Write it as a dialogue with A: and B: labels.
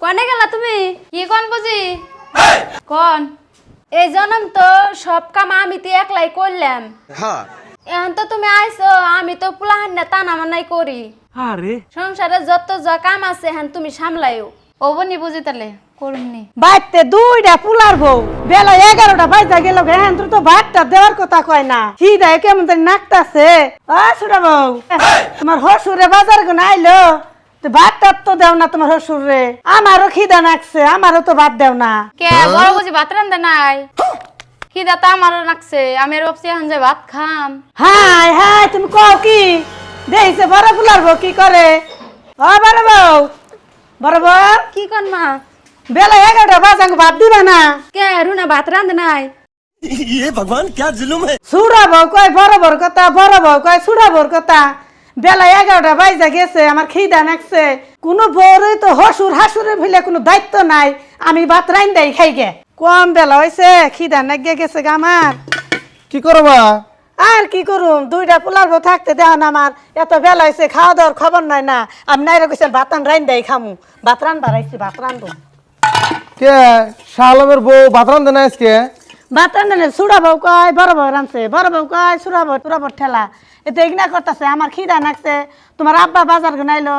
A: কনে গেলা তুমি? কি কোন বুঝি? কোন? এই জন্ম তো সব কাম আমি তো একলাই করলাম। এখন তো তুমি আইছো, আমি তো পুলাহান না টানা মানাই করি।
B: আরে
A: সংসারে যত যা কাম আছে এখন তুমি সামলাইও। ও বনি বুঝি তাহলে করুননি।
C: বাইতে দুইটা পুলার বউ বেলা 11টা বাজা গেল এখন তো ভাতটা দেওয়ার কথা কয় না খিদা কেমন জানি নাকতাছে। ছোট বউ তোমার হসুরে বাজার গুন আইলো তো ভাতটা তো দেও না তোমার হসুরে। আমারও খিদা নাকছে, আমারও তো ভাত দেও না।
A: কে বড় বুঝি ভাত রান্ধে নাই? খিদা তো আমারও লাগছে, আমি আর ভাবছি এখন যে ভাত খাম।
C: হাই হাই তুমি কও কি দেখছে বড় পুলার বউ কি করে? বড় বউ, বড় বউ
A: কি কোন মা?
C: বেলা 11টা বাজা ভাত দিবা না?
A: কে রুনা ভাত রান্ধে নাই?
B: ये भगवान क्या जुलुम है।
C: সুরা বউ কয় বড় বড় কথা, বড় বউ কয় সুরা বড় কথা। বেলা 11টা বাজা গেছে, আমার খিদা নাকছে। কোনো বউরই তো হসুর হাসুরের ভিলে কোনো দায়িত্ব নাই, আমি ভাত রাইন্দাই খাই গে। কম বেলা হয়েছে, খিদা নাগে গেছে গা আমার।
B: কি করবা?
C: আর কি করুম, দুইটা পোলার বউ থাকতে দেও না আমার। এত বেলা হয়েছে, খাওয়া দাওয়ার খবর নাই না। আমি নাইরা কইছেন ভাত রাইন্দাই খামু, ভাত রান্না রাইছি, ভাত রান্ধু।
B: কে শালমের বউ ভাত রান্ধে না আজকে?
C: ভাত রান্ধে সুরা বউ কয় বড় বউ রাঁধছে, বড় বউ কয় সুরা বউ ঠেলা। এতে ইগনা করতেছে, আমার খিদা নাকছে। তোমার আব্বা বাজার গুনাইলো,